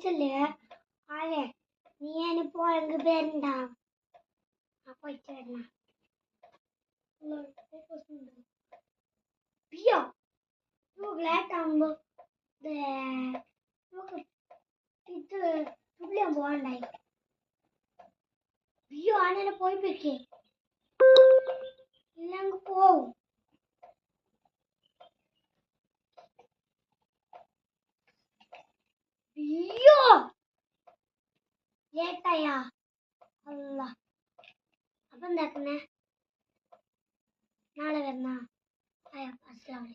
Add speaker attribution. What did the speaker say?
Speaker 1: വിളിച്ചല്ലേ ആരെ നീ ഞാനിപ്പോ എനിക്ക് പേരുണ്ട അപ്പൊ വരണ പിയോ ലേറ്റ് ആകുമ്പോ ഇത് തുള്ളിയാൻ പോകണ്ടായി പിയോ ആനെ പോയിപ്പിക്കേ ഇല്ലെങ്കിൽ പോവും പിയോ ലേട്ടായാ അല്ല അപ്പൊ എന്താക്കുന്നേ നാളെ വരണ അസ്സലാമു